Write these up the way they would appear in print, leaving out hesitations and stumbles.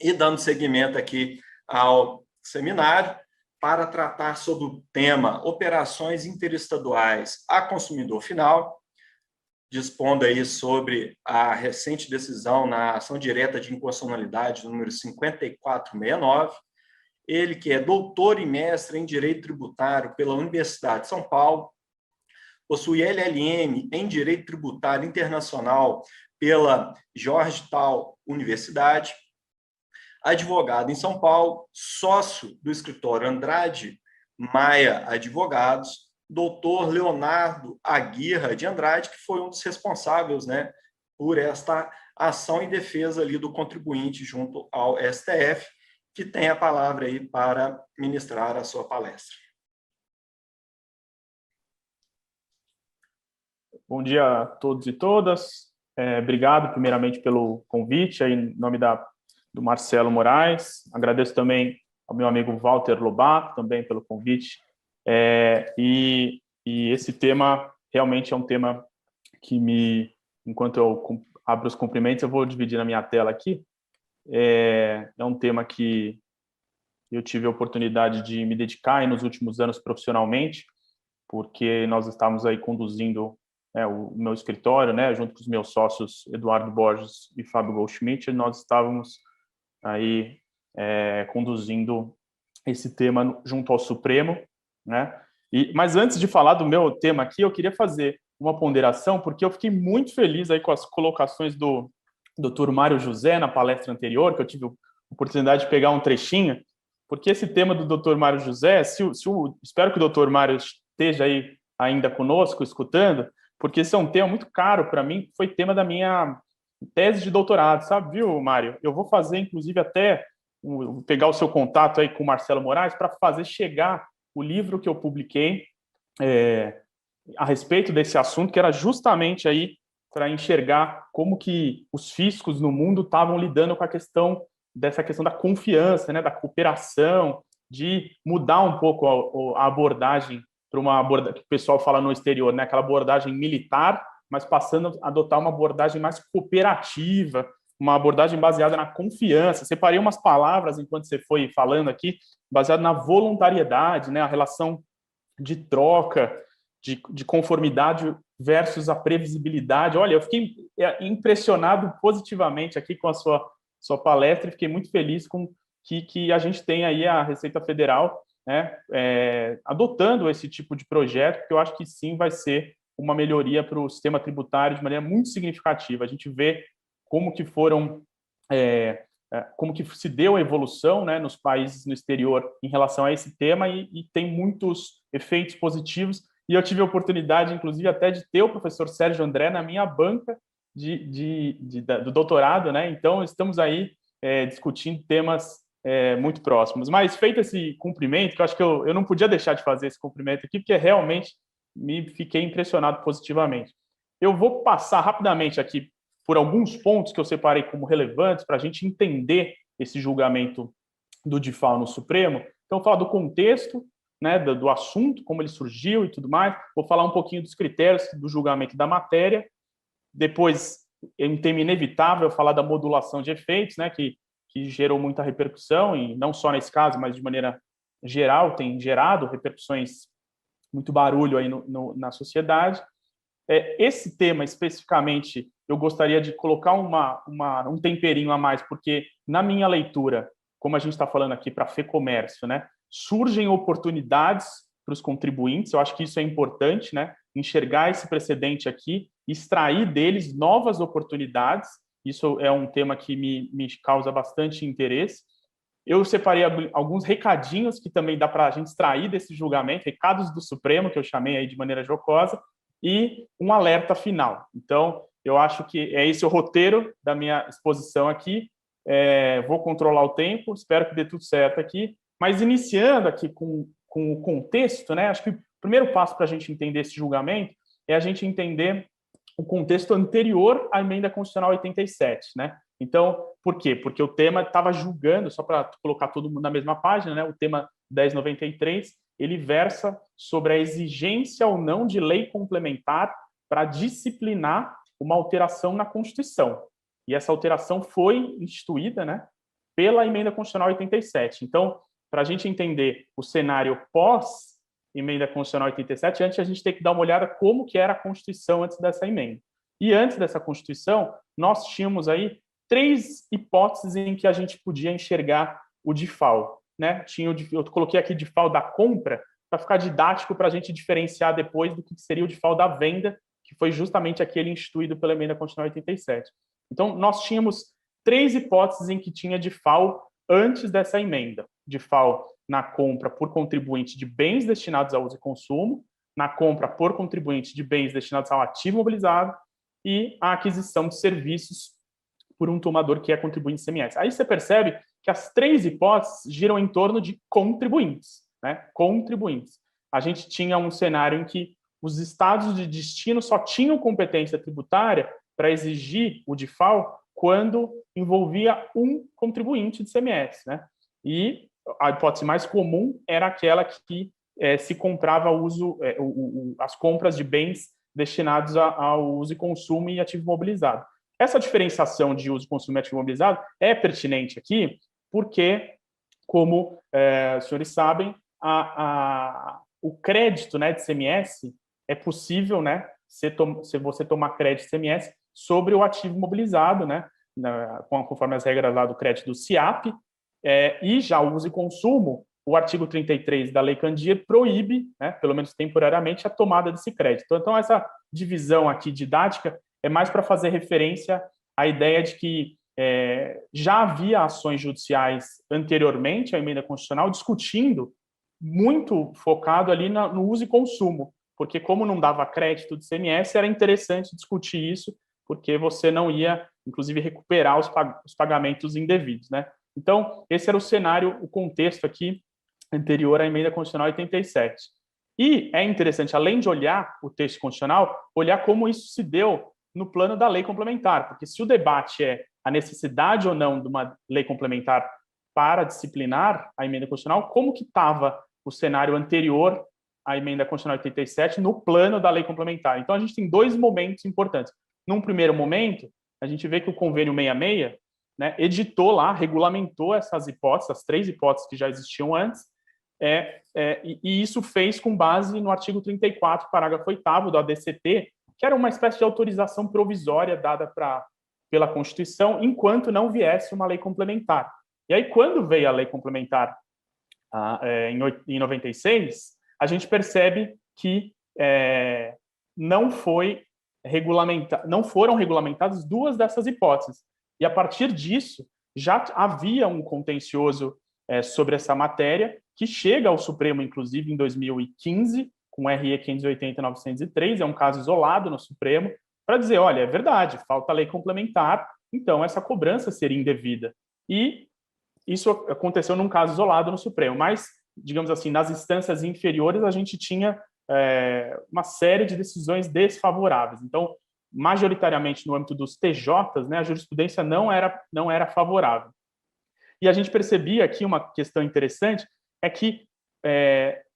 e dando seguimento aqui ao seminário para tratar sobre o tema Operações Interestaduais a Consumidor Final, dispondo aí sobre a recente decisão na ação direta de inconstitucionalidade número 5469, ele que é doutor e mestre em Direito Tributário pela Universidade de São Paulo, possui LLM em Direito Tributário Internacional pela Georgetown Universidade, advogado em São Paulo, sócio do escritório Andrade Maia Advogados, doutor Leonardo Aguirre de Andrade, que foi um dos responsáveis, né, por esta ação em defesa ali do contribuinte junto ao STF, que tem a palavra aí para ministrar a sua palestra. Bom dia a todos e todas. Obrigado, primeiramente, pelo convite, aí, em nome do Marcelo Moraes. Agradeço também ao meu amigo Walter Lobato, também pelo convite. E esse tema realmente é um tema que enquanto eu abro os cumprimentos, eu vou dividir na minha tela aqui. É um tema que eu tive a oportunidade de me dedicar aí nos últimos anos profissionalmente, porque nós estávamos aí conduzindo o meu escritório, né, junto com os meus sócios Eduardo Borges e Fábio Goldschmidt, nós estávamos aí conduzindo esse tema junto ao Supremo, né? Mas antes de falar do meu tema aqui, eu queria fazer uma ponderação, porque eu fiquei muito feliz aí com as colocações do Dr. Mário José na palestra anterior, que eu tive a oportunidade de pegar um trechinho, porque esse tema do Dr. Mário José, espero que o Dr. Mário esteja aí ainda conosco, escutando, porque esse é um tema muito caro para mim, foi tema da minha tese de doutorado, sabe, viu, Mário? Eu vou fazer, inclusive, até pegar o seu contato aí com o Marcelo Moraes para fazer chegar o livro que eu publiquei a respeito desse assunto, que era justamente aí para enxergar como que os fiscos no mundo estavam lidando com dessa questão da confiança, né, da cooperação, de mudar um pouco a abordagem para uma abordagem que o pessoal fala no exterior, né, aquela abordagem militar, mas passando a adotar uma abordagem mais cooperativa, uma abordagem baseada na confiança. Separei umas palavras enquanto você foi falando aqui, baseado na voluntariedade, né, a relação de troca, de conformidade versus a previsibilidade. Olha, eu fiquei impressionado positivamente aqui com a sua palestra e fiquei muito feliz com que a gente tem aí a Receita Federal, né, adotando esse tipo de projeto, porque eu acho que sim vai ser uma melhoria para o sistema tributário de maneira muito significativa. A gente vê como que como que se deu a evolução, né, nos países no exterior em relação a esse tema e tem muitos efeitos positivos. E eu tive a oportunidade, inclusive, até de ter o professor Sérgio André na minha banca do doutorado, né? Então, estamos aí discutindo temas muito próximos. Mas, feito esse cumprimento, que eu acho que eu não podia deixar de fazer esse cumprimento aqui, porque realmente fiquei impressionado positivamente. Eu vou passar rapidamente aqui por alguns pontos que eu separei como relevantes para a gente entender esse julgamento do DIFAL no Supremo. Então, vou falar do contexto, né, do assunto, como ele surgiu e tudo mais. Vou falar um pouquinho dos critérios do julgamento da matéria. Depois, em um tema inevitável, falar da modulação de efeitos, né, que gerou muita repercussão, e não só nesse caso, mas de maneira geral, tem gerado repercussões, muito barulho aí na sociedade. Esse tema, especificamente, eu gostaria de colocar um temperinho a mais, porque na minha leitura, como a gente está falando aqui para FEComércio, né, surgem oportunidades para os contribuintes, eu acho que isso é importante, né, enxergar esse precedente aqui, extrair deles novas oportunidades, isso é um tema que me causa bastante interesse. Eu separei alguns recadinhos que também dá para a gente extrair desse julgamento, recados do Supremo, que eu chamei aí de maneira jocosa, e um alerta final. Então, eu acho que é esse o roteiro da minha exposição aqui. Vou controlar o tempo, espero que dê tudo certo aqui. Mas iniciando aqui com o contexto, né? Acho que o primeiro passo para a gente entender esse julgamento é a gente entender o contexto anterior à emenda constitucional 87, né? Então, por quê? Porque o tema estava julgando, só para colocar todo mundo na mesma página, né? O tema 1093, ele versa sobre a exigência ou não de lei complementar para disciplinar uma alteração na Constituição. E essa alteração foi instituída, né, pela Emenda Constitucional 87. Então, para a gente entender o cenário pós-Emenda Constitucional 87, antes a gente tem que dar uma olhada como que era a Constituição antes dessa emenda. E antes dessa Constituição, nós tínhamos aí 3 hipóteses em que a gente podia enxergar o DIFAL, né? Eu coloquei aqui DIFAL da compra para ficar didático para a gente diferenciar depois do que seria o DIFAL da venda, que foi justamente aquele instituído pela Emenda Constitucional 87. Então, nós tínhamos 3 hipóteses em que tinha DIFAL antes dessa emenda. DIFAL na compra por contribuinte de bens destinados ao uso e consumo, na compra por contribuinte de bens destinados ao ativo mobilizado e a aquisição de serviços por um tomador que é contribuinte ICMS. Aí você percebe que as 3 hipóteses giram em torno de contribuintes, né? Contribuintes. A gente tinha um cenário em que os estados de destino só tinham competência tributária para exigir o DIFAL quando envolvia um contribuinte de ICMS, né? E a hipótese mais comum era aquela que se comprava as compras de bens destinados ao uso e consumo e ativo mobilizado. Essa diferenciação de uso, consumo e ativo mobilizado é pertinente aqui porque, como os senhores sabem, o crédito, né, de ICMS é possível, né, se você tomar crédito de ICMS sobre o ativo mobilizado, né, conforme as regras lá do crédito do SIAP, e já o uso e consumo, o artigo 33 da Lei Candir proíbe, né, pelo menos temporariamente, a tomada desse crédito. Então, essa divisão aqui didática é mais para fazer referência à ideia de que já havia ações judiciais anteriormente à emenda constitucional discutindo, muito focado ali no uso e consumo, porque como não dava crédito do ICMS, era interessante discutir isso, porque você não ia, inclusive, recuperar os pagamentos indevidos, né? Então, esse era o cenário, o contexto aqui anterior à emenda constitucional 87. E é interessante, além de olhar o texto constitucional, olhar como isso se deu no plano da lei complementar, porque se o debate é a necessidade ou não de uma lei complementar para disciplinar a emenda constitucional, como que estava o cenário anterior à emenda constitucional 87 no plano da lei complementar? Então, a gente tem 2 momentos importantes. Num primeiro momento, a gente vê que o convênio 66, né, editou lá, regulamentou essas hipóteses, as 3 hipóteses que já existiam antes, e isso fez com base no artigo 34, parágrafo 8º do ADCT, que era uma espécie de autorização provisória dada pela Constituição, enquanto não viesse uma lei complementar. E aí, quando veio a lei complementar em 96, a gente percebe que não foram regulamentadas 2 dessas hipóteses. E a partir disso, já havia um contencioso sobre essa matéria, que chega ao Supremo, inclusive, em 2015, com RE 580/903, é um caso isolado no Supremo, para dizer, olha, é verdade, falta lei complementar, então essa cobrança seria indevida. E isso aconteceu num caso isolado no Supremo, mas, digamos assim, nas instâncias inferiores, a gente tinha uma série de decisões desfavoráveis. Então, majoritariamente no âmbito dos TJs, né, a jurisprudência não era favorável. E a gente percebia aqui uma questão interessante, é que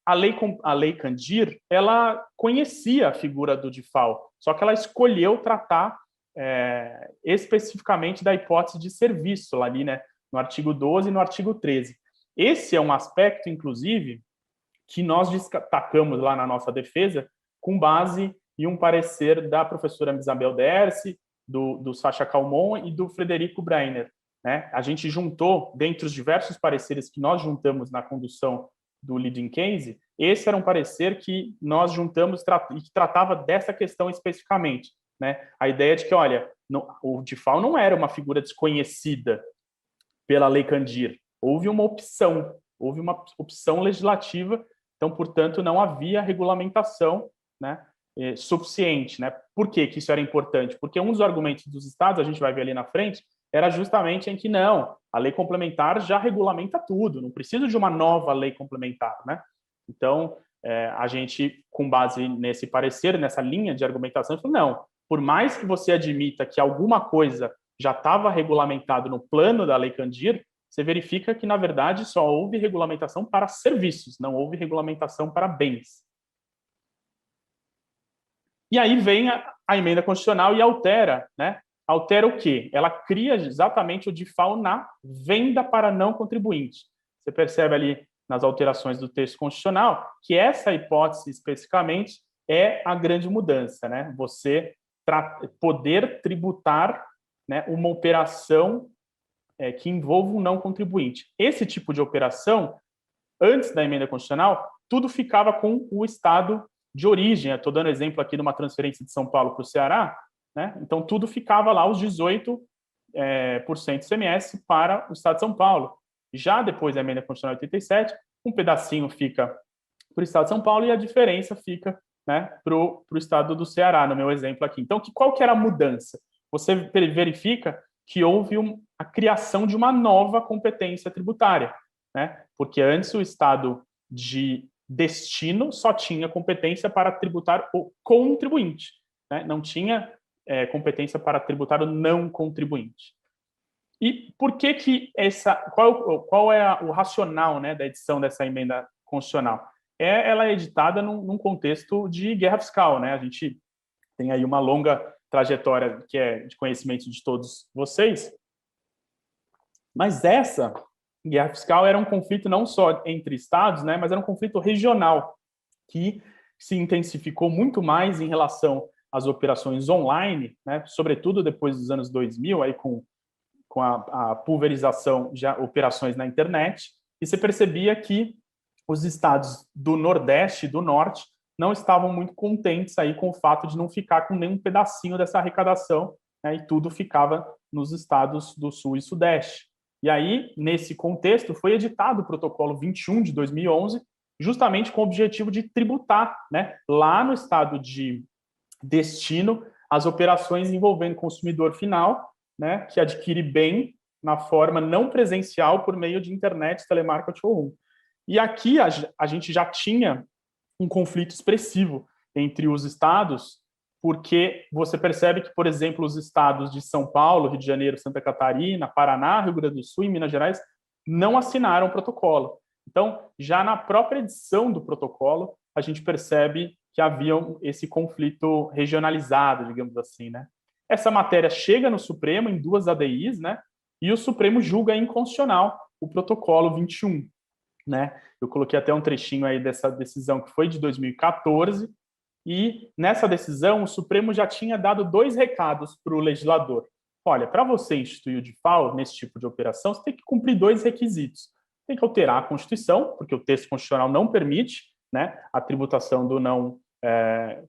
a lei Candir, ela conhecia a figura do DIFAL, só que ela escolheu tratar especificamente da hipótese de serviço, ali, né, no artigo 12 e no artigo 13. Esse é um aspecto, inclusive, que nós destacamos lá na nossa defesa, com base em um parecer da professora Isabel Dersi, do Sacha Calmon e do Frederico Breiner, né? A gente juntou, dentre os diversos pareceres que nós juntamos na condução do leading case, esse era um parecer que nós juntamos e que tratava dessa questão especificamente, né? A ideia de que, olha, o DIFAL não era uma figura desconhecida pela Lei Candir, houve uma opção legislativa, então, portanto, não havia regulamentação, né, suficiente, né? Por que isso era importante? Porque um dos argumentos dos estados, a gente vai ver ali na frente, era justamente em que não, a lei complementar já regulamenta tudo, não precisa de uma nova lei complementar, né? Então, a gente, com base nesse parecer, nessa linha de argumentação, falou, não, por mais que você admita que alguma coisa já estava regulamentado no plano da Lei Candir, você verifica que, na verdade, só houve regulamentação para serviços, não houve regulamentação para bens. E aí vem a emenda constitucional e altera, né, altera o quê? Ela cria exatamente o default na venda para não contribuinte. Você percebe ali nas alterações do texto constitucional que essa hipótese especificamente é a grande mudança, né? Você poder tributar, né, uma operação que envolva um não contribuinte. Esse tipo de operação, antes da emenda constitucional, tudo ficava com o estado de origem. Estou dando exemplo aqui de uma transferência de São Paulo para o Ceará, né? Então tudo ficava lá, os 18% de ICMS para o estado de São Paulo. Já depois da emenda constitucional 87, um pedacinho fica para o estado de São Paulo e a diferença fica, né, para o estado do Ceará, no meu exemplo aqui. Então, qual que era a mudança? Você verifica que houve a criação de uma nova competência tributária, né? Porque antes o estado de destino só tinha competência para tributar o contribuinte, né? Não tinha competência para tributar o não contribuinte. E por que qual é o racional, né, da edição dessa emenda constitucional? Ela é editada num contexto de guerra fiscal, né? A gente tem aí uma longa trajetória que é de conhecimento de todos vocês, mas essa guerra fiscal era um conflito não só entre estados, né, mas era um conflito regional que se intensificou muito mais em relação às operações online, né, sobretudo depois dos anos 2000, aí com a pulverização de operações na internet, e você percebia que os estados do Nordeste e do Norte não estavam muito contentes aí com o fato de não ficar com nenhum pedacinho dessa arrecadação, né, e tudo ficava nos estados do Sul e Sudeste. E aí, nesse contexto, foi editado o Protocolo 21 de 2011, justamente com o objetivo de tributar, né, lá no estado de destino as operações envolvendo consumidor final, né, que adquire bem na forma não presencial por meio de internet, telemarketing ou showroom. E aqui a gente já tinha um conflito expressivo entre os estados, porque você percebe que, por exemplo, os estados de São Paulo, Rio de Janeiro, Santa Catarina, Paraná, Rio Grande do Sul e Minas Gerais não assinaram o protocolo. Então, já na própria edição do protocolo, a gente percebe que havia esse conflito regionalizado, digamos assim, né? Essa matéria chega no Supremo em 2 ADIs, né? E o Supremo julga inconstitucional o protocolo 21, né? Eu coloquei até um trechinho aí dessa decisão que foi de 2014, e nessa decisão o Supremo já tinha dado 2 recados para o legislador. Olha, para você instituir o DIFAL nesse tipo de operação, você tem que cumprir 2 requisitos. Tem que alterar a Constituição, porque o texto constitucional não permite, né, a tributação do não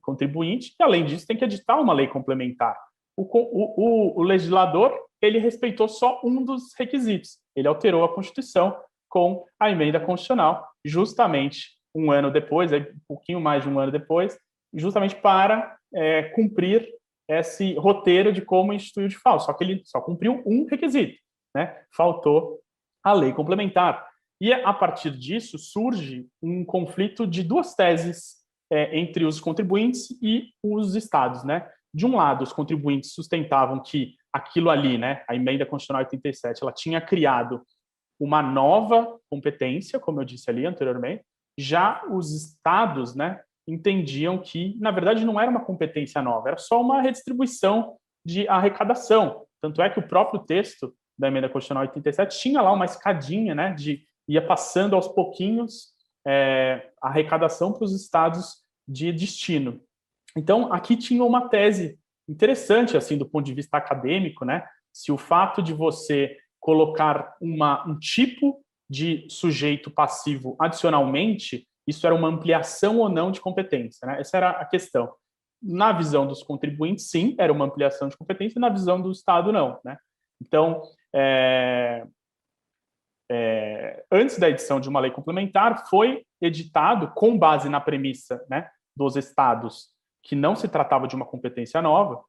contribuinte, e além disso tem que editar uma lei complementar. O legislador, ele respeitou só um dos requisitos. Ele alterou a Constituição com a emenda constitucional, justamente um ano depois, um pouquinho mais de um ano depois, justamente para cumprir esse roteiro de como instituir o DIFAL. Só que ele só cumpriu um requisito, né? Faltou a lei complementar. E a partir disso surge um conflito de 2 teses entre os contribuintes e os estados, né? De um lado, os contribuintes sustentavam que aquilo ali, né, a emenda constitucional 87, ela tinha criado uma nova competência, como eu disse ali anteriormente. Já os estados, né, entendiam que, na verdade, não era uma competência nova, era só uma redistribuição de arrecadação. Tanto é que o próprio texto da emenda constitucional 87 tinha lá uma escadinha, né, ia passando aos pouquinhos a arrecadação para os estados de destino. Então, aqui tinha uma tese interessante, assim, do ponto de vista acadêmico, né? Se o fato de você colocar um tipo de sujeito passivo adicionalmente, isso era uma ampliação ou não de competência, né? Essa era a questão. Na visão dos contribuintes, sim, era uma ampliação de competência, na visão do Estado, não, né? Então, antes da edição de uma lei complementar, foi editado, com base na premissa, né, dos estados, que não se tratava de uma competência nova,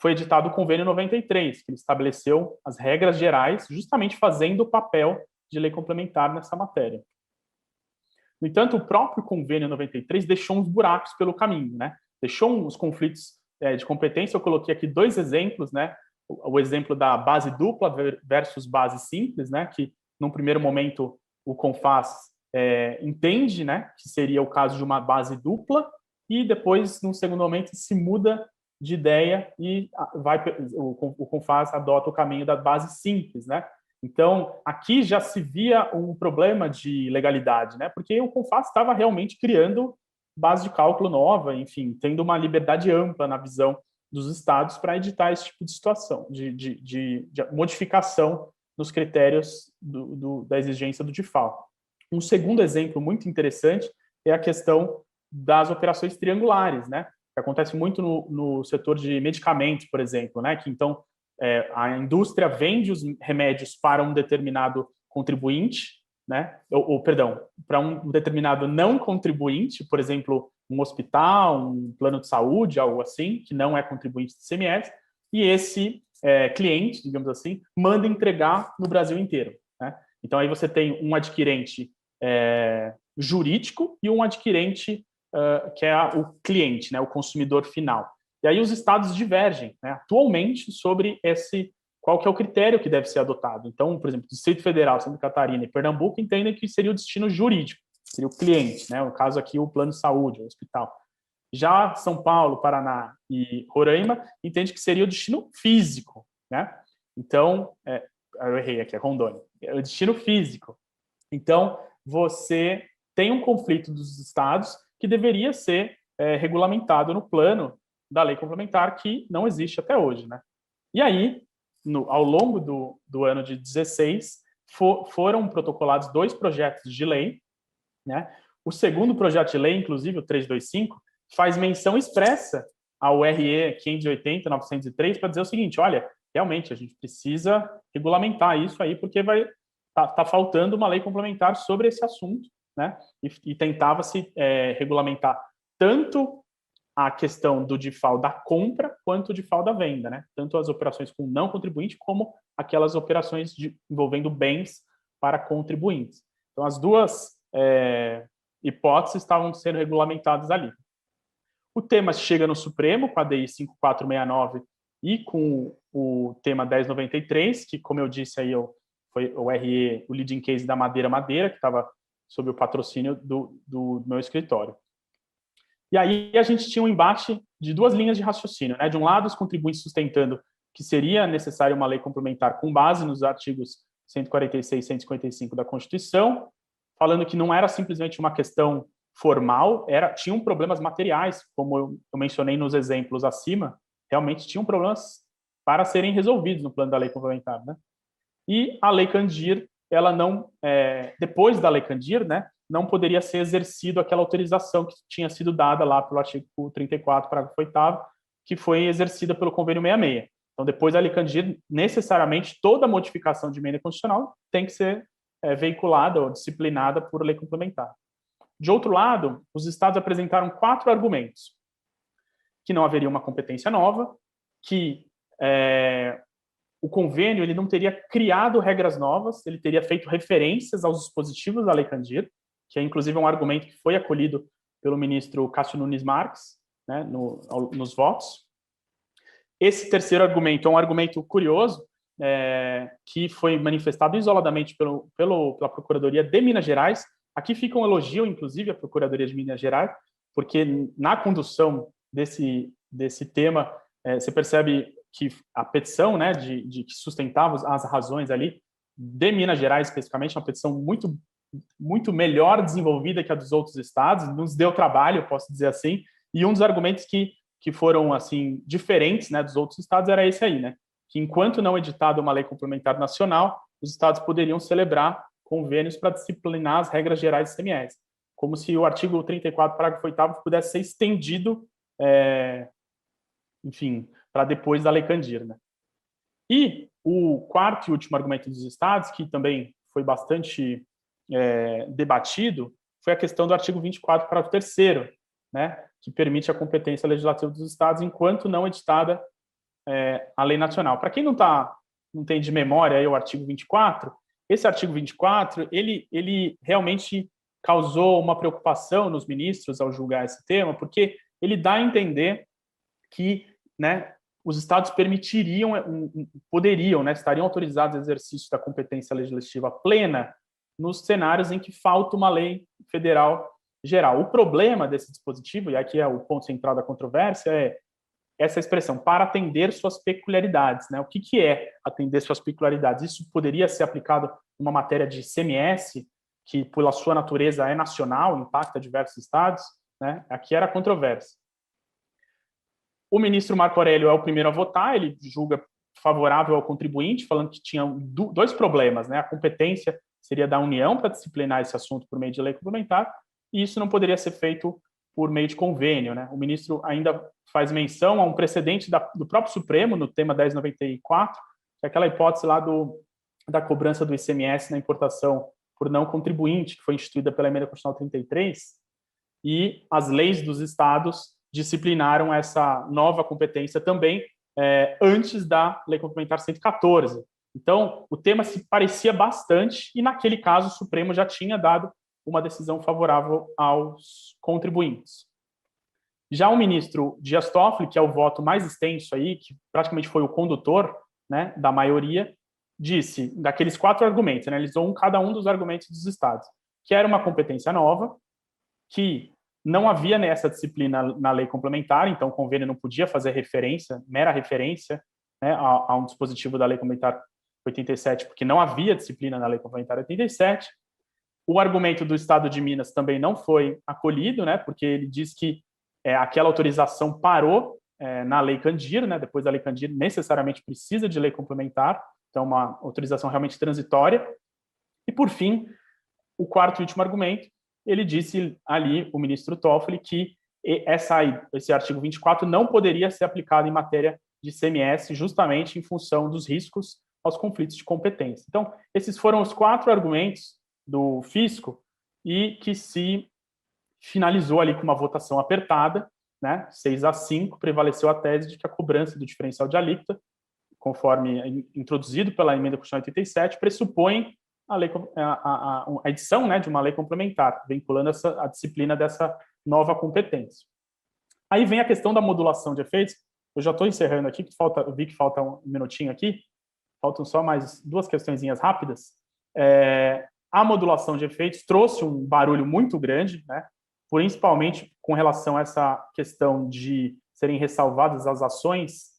foi editado o Convênio 93, que estabeleceu as regras gerais, justamente fazendo o papel de lei complementar nessa matéria. No entanto, o próprio Convênio 93 deixou uns buracos pelo caminho, né? Deixou uns conflitos de competência. Eu coloquei aqui 2 exemplos, né? O exemplo da base dupla versus base simples, né? Que, num primeiro momento, o CONFAS entende, né, que seria o caso de uma base dupla, e depois, num segundo momento, se muda de ideia e o CONFAS adota o caminho da base simples, né? Então, aqui já se via um problema de legalidade, né? Porque o CONFAS estava realmente criando base de cálculo nova, enfim, tendo uma liberdade ampla na visão dos estados para editar esse tipo de situação, de modificação nos critérios da exigência do DIFAL. Um segundo exemplo muito interessante é a questão das operações triangulares, né? Que acontece muito no setor de medicamentos, por exemplo, né? Que então a indústria vende os remédios para um determinado contribuinte, né? Perdão, para um determinado não contribuinte, por exemplo, um hospital, um plano de saúde, algo assim, que não é contribuinte do ICMS, e esse cliente, digamos assim, manda entregar no Brasil inteiro, né? Então aí você tem um adquirente jurídico e um adquirente que é o cliente, né, o consumidor final. E aí os estados divergem, né, atualmente sobre qual que é o critério que deve ser adotado. Então, por exemplo, o Distrito Federal, Santa Catarina e Pernambuco entendem que seria o destino jurídico, seria o cliente, né, no caso aqui o plano de saúde, o hospital. Já São Paulo, Paraná e Roraima entendem que seria o destino físico, né? Então, eu errei aqui, é Rondônia, é o destino físico. Então, você tem um conflito dos estados que deveria ser regulamentado no plano da lei complementar, que não existe até hoje, né? E aí, ao longo do ano de 16, foram protocolados 2 projetos de lei, né? O segundo projeto de lei, inclusive o 325, faz menção expressa ao RE 580/903 para dizer o seguinte: olha, realmente a gente precisa regulamentar isso aí, porque tá faltando uma lei complementar sobre esse assunto, né? E tentava-se regulamentar tanto a questão do DIFAL da compra quanto o DIFAL da venda, né? Tanto as operações com não contribuinte como aquelas operações envolvendo bens para contribuintes. Então, as duas hipóteses estavam sendo regulamentadas ali. O tema chega no Supremo com a DI 5469 e com o tema 1093, que, como eu disse aí, foi o RE, o leading case da Madeira, que estava sob o patrocínio do meu escritório. E aí a gente tinha um embate de 2 linhas de raciocínio, né? De um lado, os contribuintes sustentando que seria necessária uma lei complementar com base nos artigos 146 e 155 da Constituição, falando que não era simplesmente uma questão formal, tinham problemas materiais, como eu mencionei nos exemplos acima, realmente tinham problemas para serem resolvidos no plano da lei complementar, né? E a Lei Candir, ela não, depois da Lei Candir, né, não poderia ser exercido aquela autorização que tinha sido dada lá pelo artigo 34, parágrafo 8º, que foi exercida pelo convênio 66. Então, depois da Lei Candir, necessariamente toda modificação de emenda constitucional tem que ser veiculada ou disciplinada por lei complementar. De outro lado, os estados apresentaram 4 argumentos: que não haveria uma competência nova, que o convênio ele não teria criado regras novas, ele teria feito referências aos dispositivos da Lei Candir, que é inclusive um argumento que foi acolhido pelo ministro Cássio Nunes Marques, né, nos votos. Esse terceiro argumento é um argumento curioso, que foi manifestado isoladamente pela Procuradoria de Minas Gerais. Aqui fica um elogio, inclusive, à Procuradoria de Minas Gerais, porque na condução desse tema, você percebe que a petição, né, que sustentava as razões ali, de Minas Gerais especificamente, uma petição muito, muito melhor desenvolvida que a dos outros estados, nos deu trabalho, posso dizer assim, e um dos argumentos que foram, assim, diferentes, né, dos outros estados era esse aí, né, que enquanto não editada uma lei complementar nacional, os estados poderiam celebrar convênios para disciplinar as regras gerais do ICMS, como se o artigo 34, parágrafo 8º pudesse ser estendido, enfim, para depois da Lei Candir, né? E o quarto e último argumento dos estados, que também foi bastante debatido, foi a questão do artigo 24, parágrafo 3º, né, que permite a competência legislativa dos estados enquanto não editada a lei nacional. Para quem não tem de memória aí o artigo 24, esse artigo 24, ele realmente causou uma preocupação nos ministros ao julgar esse tema, porque ele dá a entender que, né, os estados poderiam, né, estariam autorizados ao exercício da competência legislativa plena nos cenários em que falta uma lei federal geral. O problema desse dispositivo, e aqui é o ponto central da controvérsia, essa expressão, para atender suas peculiaridades, né? O que é atender suas peculiaridades? Isso poderia ser aplicado numa matéria de ICMS, que, pela sua natureza, é nacional, impacta diversos estados, né? Aqui era controvérsia. O ministro Marco Aurélio é o primeiro a votar, ele julga favorável ao contribuinte, falando que tinha dois problemas, né? A competência seria da União para disciplinar esse assunto por meio de lei complementar, e isso não poderia ser feito por meio de convênio, né? O ministro ainda faz menção a um precedente do próprio Supremo, no tema 1094, que é aquela hipótese lá da cobrança do ICMS na importação por não contribuinte, que foi instituída pela Emenda Constitucional 33, e as leis dos estados disciplinaram essa nova competência também antes da Lei Complementar 114. Então, o tema se parecia bastante e, naquele caso, o Supremo já tinha dado uma decisão favorável aos contribuintes. Já o ministro Dias Toffoli, que é o voto mais extenso aí, que praticamente foi o condutor, né, da maioria, disse, daqueles 4 argumentos, analisou cada um dos argumentos dos estados, que era uma competência nova, que não havia nessa disciplina na lei complementar, então o convênio não podia fazer referência, mera referência, né, a um dispositivo da lei complementar 87, porque não havia disciplina na lei complementar 87. O argumento do Estado de Minas também não foi acolhido, né, porque ele diz que aquela autorização parou na Lei Candir, né, depois da Lei Candir necessariamente precisa de lei complementar, então uma autorização realmente transitória. E, por fim, o quarto e último argumento, ele disse ali, o ministro Toffoli, que esse artigo 24 não poderia ser aplicado em matéria de ICMS, justamente em função dos riscos aos conflitos de competência. Então, esses foram os 4 argumentos do fisco e que se finalizou ali com uma votação apertada, né, 6-5, prevaleceu a tese de que a cobrança do diferencial de alíquota, conforme introduzido pela Emenda Constitucional 87, pressupõe a edição, né, de uma lei complementar, vinculando a disciplina dessa nova competência. Aí vem a questão da modulação de efeitos. Eu já estou encerrando aqui, eu vi que falta um minutinho aqui, faltam só mais 2 questõezinhas rápidas. A modulação de efeitos trouxe um barulho muito grande, né, principalmente com relação a essa questão de serem ressalvadas as ações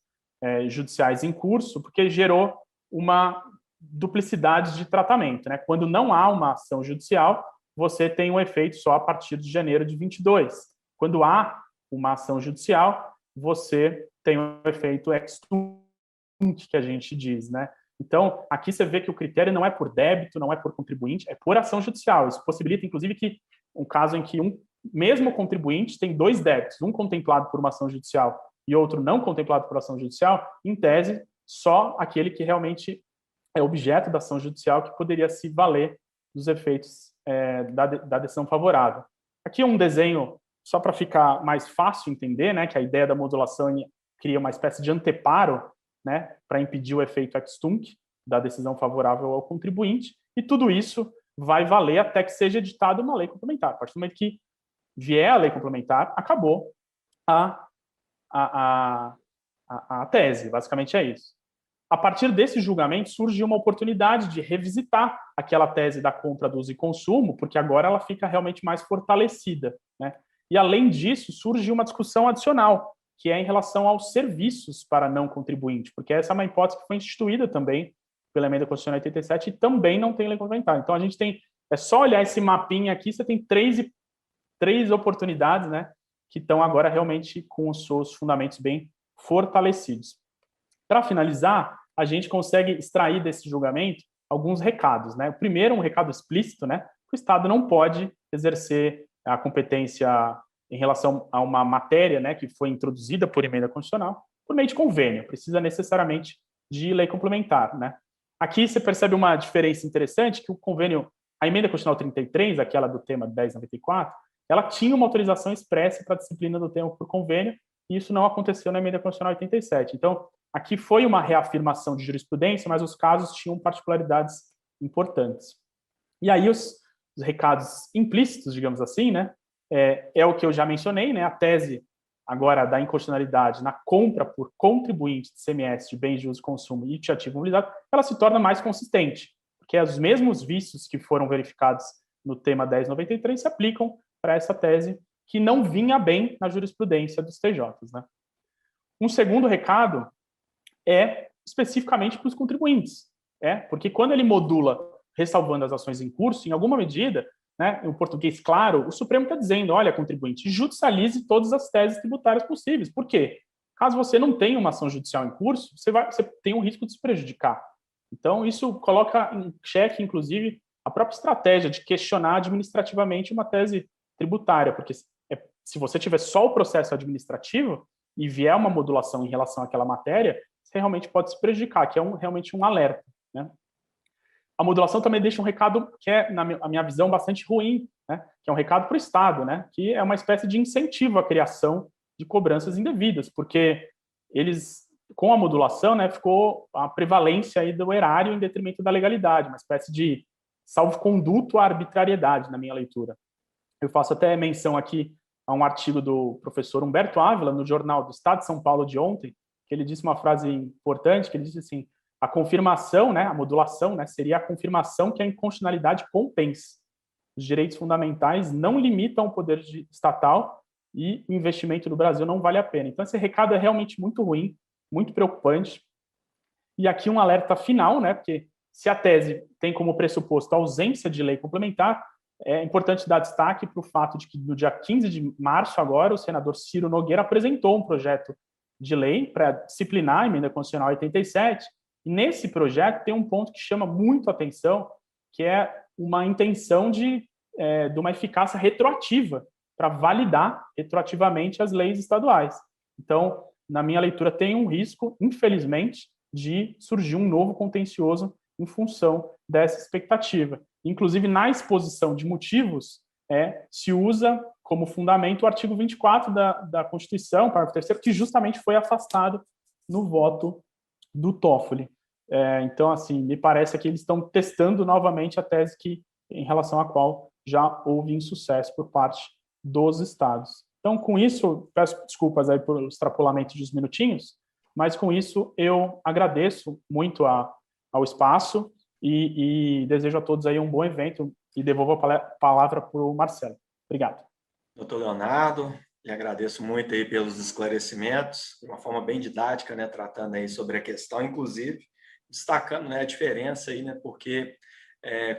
judiciais em curso, porque gerou uma duplicidade de tratamento, né? Quando não há uma ação judicial, você tem um efeito só a partir de janeiro de 22. Quando há uma ação judicial, você tem um efeito ex tunc, que a gente diz, né? Então, aqui você vê que o critério não é por débito, não é por contribuinte, é por ação judicial. Isso possibilita, inclusive, que um caso em que um mesmo contribuinte tem 2 débitos, um contemplado por uma ação judicial e outro não contemplado por ação judicial, em tese, só aquele que realmente é objeto da ação judicial que poderia se valer dos efeitos da decisão favorável. Aqui um desenho, só para ficar mais fácil entender, né, que a ideia da modulação cria uma espécie de anteparo, né, para impedir o efeito ex tunc da decisão favorável ao contribuinte, e tudo isso vai valer até que seja editada uma lei complementar. A partir do momento que vier a lei complementar, acabou a tese, basicamente é isso. A partir desse julgamento, surge uma oportunidade de revisitar aquela tese da compra, do uso e consumo, porque agora ela fica realmente mais fortalecida, né? E, além disso, surge uma discussão adicional, que é em relação aos serviços para não contribuinte, porque essa é uma hipótese que foi instituída também pela Emenda Constitucional 87 e também não tem lei complementar. Então, a gente tem, é só olhar esse mapinha aqui, você tem três oportunidades, né, que estão agora realmente com os seus fundamentos bem fortalecidos. Para finalizar, a gente consegue extrair desse julgamento alguns recados, né? O primeiro, um recado explícito, né? O Estado não pode exercer a competência em relação a uma matéria, né, que foi introduzida por emenda constitucional, por meio de convênio, precisa necessariamente de lei complementar, né? Aqui você percebe uma diferença interessante, que o convênio, a emenda constitucional 33, aquela do tema 1094, ela tinha uma autorização expressa para a disciplina do tema por convênio, e isso não aconteceu na emenda constitucional 87. Então, aqui foi uma reafirmação de jurisprudência, mas os casos tinham particularidades importantes. E aí os recados implícitos, digamos assim, né, é o que eu já mencionei, né, a tese agora da inconstitucionalidade na compra por contribuinte de ICMS de bens de uso e consumo e de ativo imobilizado, ela se torna mais consistente, porque os mesmos vícios que foram verificados no tema 1093 se aplicam para essa tese que não vinha bem na jurisprudência dos TJs, né? Um segundo recado é especificamente para os contribuintes, porque quando ele modula ressalvando as ações em curso, em alguma medida, né, em português claro, o Supremo está dizendo, olha, contribuinte, judicialize todas as teses tributárias possíveis. Por quê? Caso você não tenha uma ação judicial em curso, você tem um risco de se prejudicar. Então, isso coloca em xeque, inclusive, a própria estratégia de questionar administrativamente uma tese tributária, porque se você tiver só o processo administrativo e vier uma modulação em relação àquela matéria, você realmente pode se prejudicar, que é realmente um alerta, né? A modulação também deixa um recado que é, na minha visão, bastante ruim, né? Que é um recado para o Estado, né? Que é uma espécie de incentivo à criação de cobranças indevidas, porque eles, com a modulação, né, ficou a prevalência aí do erário em detrimento da legalidade, uma espécie de salvo-conduto à arbitrariedade, na minha leitura. Eu faço até menção aqui a um artigo do professor Humberto Ávila, no jornal do Estado de São Paulo de ontem, que ele disse uma frase importante, que ele disse assim, a confirmação, né, a modulação, né, seria a confirmação que a inconstitucionalidade compensa. Os direitos fundamentais não limitam o poder estatal e o investimento no Brasil não vale a pena. Então, esse recado é realmente muito ruim, muito preocupante. E aqui um alerta final, né, porque se a tese tem como pressuposto a ausência de lei complementar, é importante dar destaque para o fato de que no dia 15 de março agora, o senador Ciro Nogueira apresentou um projeto de lei para disciplinar a emenda constitucional 87, e nesse projeto tem um ponto que chama muito a atenção, que é uma intenção de uma eficácia retroativa, para validar retroativamente as leis estaduais. Então, na minha leitura, tem um risco, infelizmente, de surgir um novo contencioso em função dessa expectativa. Inclusive, na exposição de motivos, se usa como fundamento o artigo 24 da Constituição, parágrafo 3º, que justamente foi afastado no voto do Toffoli. Então, assim, me parece que eles estão testando novamente a tese em relação à qual já houve insucesso por parte dos estados. Então, com isso, peço desculpas aí por extrapolamento de uns minutinhos, mas com isso eu agradeço muito ao espaço e desejo a todos aí um bom evento e devolvo a palavra para o Marcelo. Obrigado. Doutor Leonardo, lhe agradeço muito aí pelos esclarecimentos, de uma forma bem didática, né, tratando aí sobre a questão, inclusive destacando, né, a diferença aí, né, porque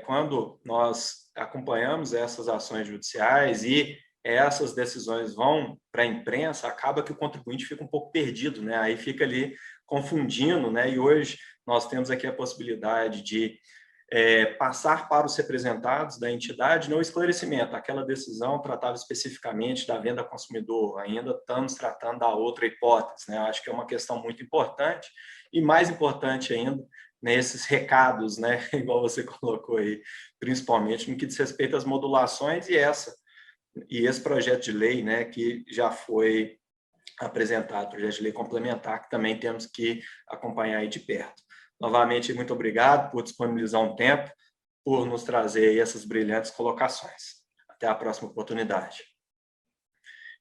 quando nós acompanhamos essas ações judiciais e essas decisões vão para a imprensa, acaba que o contribuinte fica um pouco perdido, né? Aí fica ali confundindo, né? E hoje nós temos aqui a possibilidade de passar para os representados da entidade no esclarecimento. Aquela decisão tratava especificamente da venda ao consumidor, ainda estamos tratando da outra hipótese, né? Eu acho que é uma questão muito importante e mais importante ainda, nesses recados, né? Igual você colocou aí, principalmente no que diz respeito às modulações e esse projeto de lei, né, que já foi apresentado, projeto de lei complementar, que também temos que acompanhar aí de perto. Novamente, muito obrigado por disponibilizar um tempo, por nos trazer aí essas brilhantes colocações. Até a próxima oportunidade.